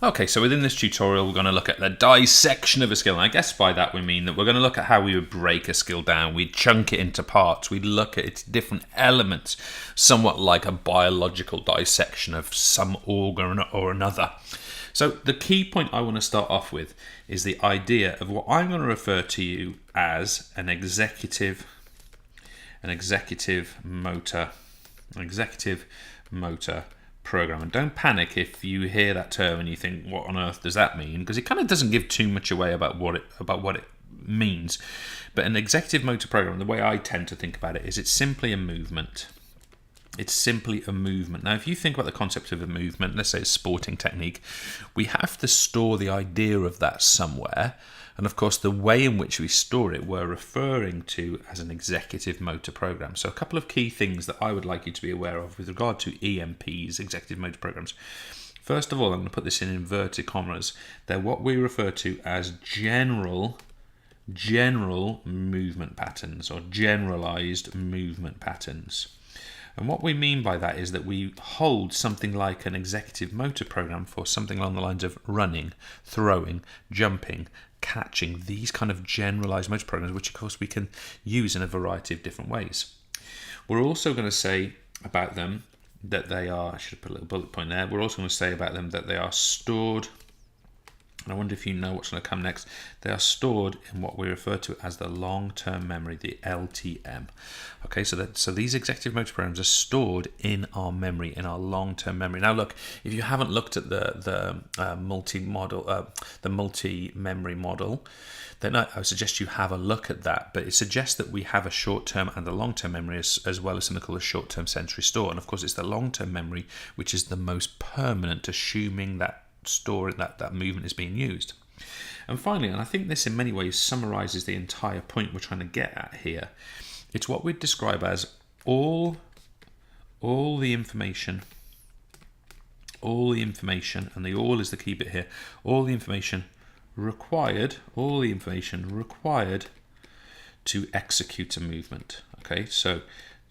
Okay, so within this tutorial, we're going to look at the dissection of a skill. And I guess by that we mean that we're going to look at how we would break a skill down. We'd chunk it into parts. We'd look at its different elements, somewhat like a biological dissection of some organ or another. So the key point I want to start off with is the idea of what I'm going to refer to you as an executive motor program. And don't panic if you hear that term and you think, what on earth does that mean? Because it kind of doesn't give too much away about what it means. But an executive motor program, the way I tend to think about it, is it's simply a movement. It's simply a movement. Now, if you think about the concept of a movement, let's say a sporting technique, we have to store the idea of that somewhere. And of course, the way in which we store it, we're referring to as an executive motor program. So a couple of key things that I would like you to be aware of with regard to EMPs, executive motor programs. First of all, I'm going to put this in inverted commas. They're what we refer to as general movement patterns or generalized movement patterns. And what we mean by that is that we hold something like an executive motor program for something along the lines of running, throwing, jumping, catching, these kind of generalized motor programs, which of course we can use in a variety of different ways. We're also going to say about them that they are, I should have put a little bullet point there, we're also going to say about them that they are stored, and I wonder if you know what's going to come next. They are stored in what we refer to as the long-term memory, the LTM. Okay, so these executive motor programs are stored in our memory, in our long-term memory. Now, look, if you haven't looked at the multi-memory model, then I would suggest you have a look at that. But it suggests that we have a short-term and a long-term memory, as well as something called a short-term sensory store. And of course, it's the long-term memory which is the most permanent, assuming that that movement is being used. And finally, and I think this in many ways summarizes the entire point we're trying to get at here, it's what we'd describe as all the information, and the all is the key bit here, all the information required to execute a movement. Okay, so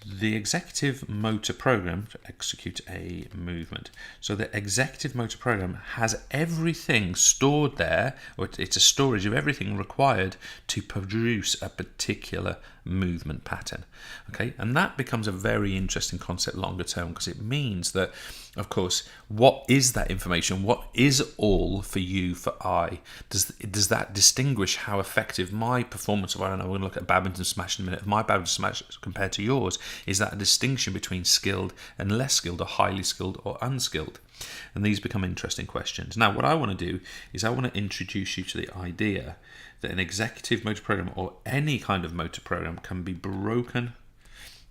the executive motor program to execute a movement. So the executive motor program has everything stored there, or it's a storage of everything required to produce a particular movement pattern. Okay, and that becomes a very interesting concept longer term, because it means that, of course, what is that information? What is all for you, for I? Does that distinguish how effective my performance of, I don't know, we're going to look at badminton smash in a minute, my badminton smash compared to yours? Is that a distinction between skilled and less skilled, or highly skilled or unskilled? And these become interesting questions. Now, what I want to do is I want to introduce you to the idea that an executive motor program, or any kind of motor program, can be broken.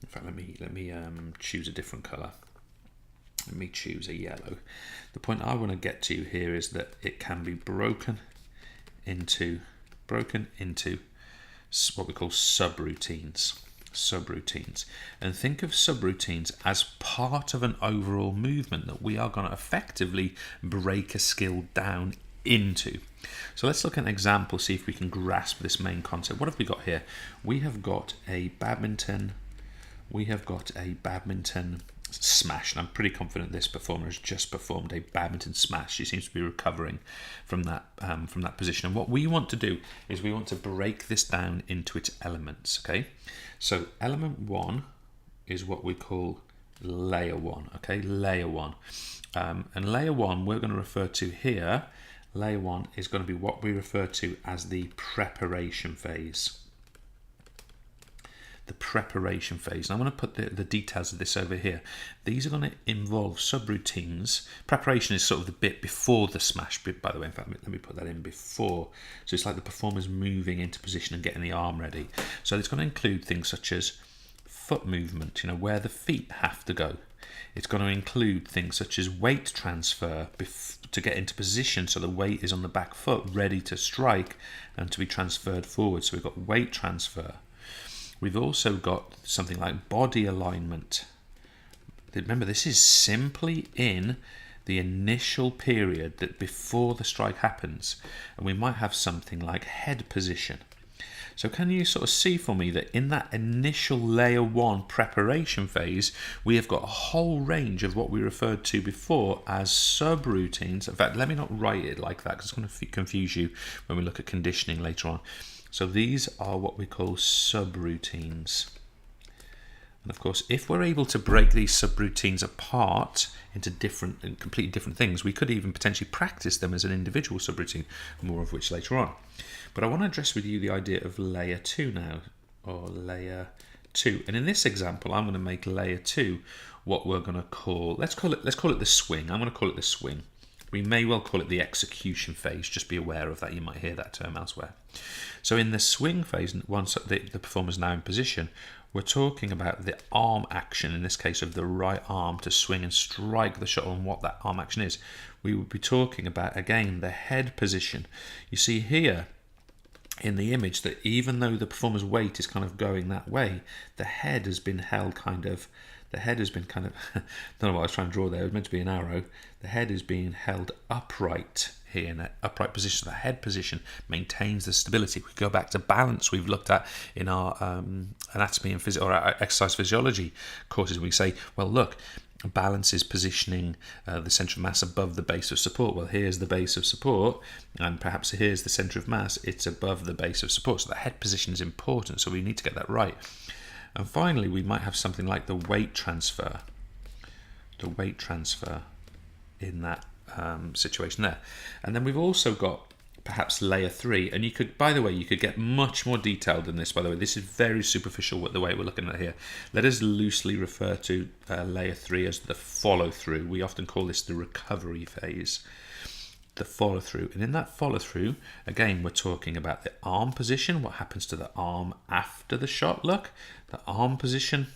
In fact, let me choose a different color. Let me choose a yellow. The point I want to get to here is that it can be broken into what we call subroutines. And think of subroutines as part of an overall movement that we are going to effectively break a skill down into. So let's look at an example, see if we can grasp this main concept. What have we got here? We have got a badminton smash, and I'm pretty confident this performer has just performed a badminton smash. She seems to be recovering from that position. And what we want to do is we want to break this down into its elements. Okay, so element one is what we call layer one. Okay, layer one, and layer one we're going to refer to here. Layer one is going to be what we refer to as the preparation phase. The preparation phase. And I'm going to put the details of this over here. These are going to involve subroutines. Preparation is sort of the bit before the smash bit, by the way. In fact, let me put that in before. So it's like the performer's moving into position and getting the arm ready. So it's going to include things such as foot movement, where the feet have to go. It's going to include things such as weight transfer to get into position, so the weight is on the back foot, ready to strike and to be transferred forward. So we've got weight transfer. We've also got something like body alignment. Remember, this is simply in the initial period that before the strike happens. And we might have something like head position. So can you sort of see for me that in that initial layer 1 preparation phase, we have got a whole range of what we referred to before as subroutines. In fact, let me not write it like that because it's going to confuse you when we look at conditioning later on. So these are what we call subroutines. And of course, if we're able to break these subroutines apart into different and completely different things, we could even potentially practice them as an individual subroutine, more of which later on. But I want to address with you the idea of layer 2 now, or layer 2. And in this example, I'm going to make layer 2 what we're going to call, let's call it the swing. I'm going to call it the swing. We may well call it the execution phase. Just be aware of that. You might hear that term elsewhere. So in the swing phase, once the performer is now in position, we're talking about the arm action, in this case of the right arm to swing and strike the shuttle, and what that arm action is. We would be talking about, again, the head position. You see here in the image that even though the performer's weight is kind of going that way, the head has been held kind of, I don't know what I was trying to draw there, it was meant to be an arrow. The head is being held upright here in an upright position. The head position maintains the stability. We go back to balance we've looked at in our anatomy and or our exercise physiology courses. We say, well, look, balance is positioning the centre of mass above the base of support. Well, here's the base of support, and perhaps here's the centre of mass. It's above the base of support. So the head position is important, so we need to get that right. And finally, we might have something like the weight transfer. The weight transfer in that situation there. And then we've also got perhaps layer 3, and you could, by the way, you could get much more detailed than this. By the way, this is very superficial the way we're looking at it here. Let us loosely refer to layer 3 as the follow through. We often call this the recovery phase, the follow through. And in that follow through, again, we're talking about the arm position. What happens to the arm after the shot? Look, the arm position.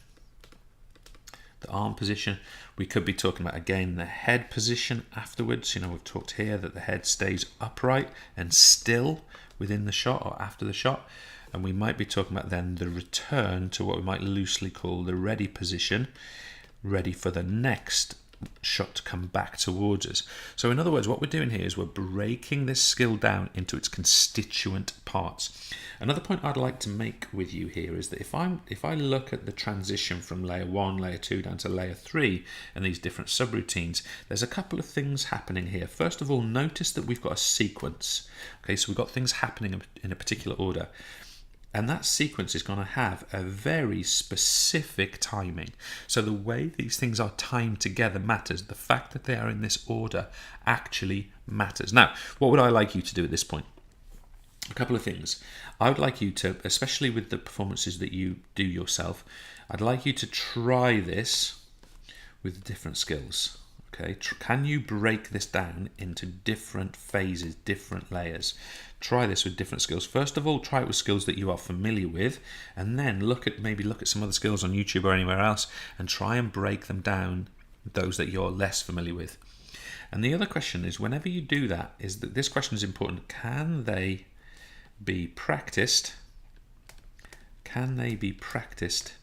The arm position. We could be talking about, again, the head position afterwards. You know, we've talked here that the head stays upright and still within the shot or after the shot. And we might be talking about then the return to what we might loosely call the ready position, ready for the next shot to come back towards us. So in other words, what we're doing here is we're breaking this skill down into its constituent parts. Another point I'd like to make with you here is that if I look at the transition from layer 1, layer 2 down to layer 3 and these different subroutines, there's a couple of things happening here. First of all, notice that we've got a sequence. Okay, so we've got things happening in a particular order. And that sequence is going to have a very specific timing. So the way these things are timed together matters. The fact that they are in this order actually matters. Now, what would I like you to do at this point? A couple of things. I would like you to, especially with the performances that you do yourself, I'd like you to try this with different skills. Okay, can you break this down into different phases, different layers? Try this with different skills. First of all, try it with skills that you are familiar with, and then maybe look at some other skills on YouTube or anywhere else and try and break them down, those that you're less familiar with. And the other question is, whenever you do that, is that this question is important. Can they be practiced? Can they be practiced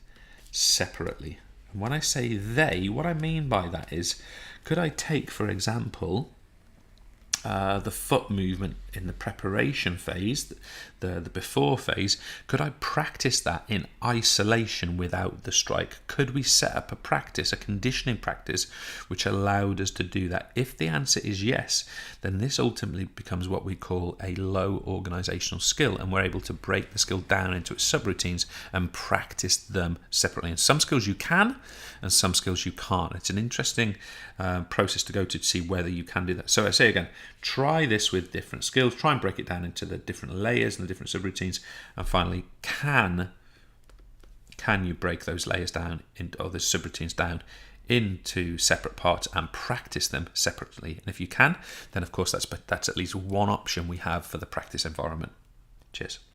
separately? And when I say they, what I mean by that is, could I take, for example, the foot movement in the preparation phase, the before phase, could I practice that in isolation without the strike? Could we set up a conditioning practice which allowed us to do that? If the answer is yes, then this ultimately becomes what we call a low organizational skill, and we're able to break the skill down into its subroutines and practice them separately. And some skills you can, and some skills you can't. It's an interesting process to go to see whether you can do that. So I say again, try this with different skills, try and break it down into the different layers and the different subroutines, and finally, can you break those layers down or the subroutines down into separate parts and practice them separately? And if you can, then of course that's at least one option we have for the practice environment. Cheers.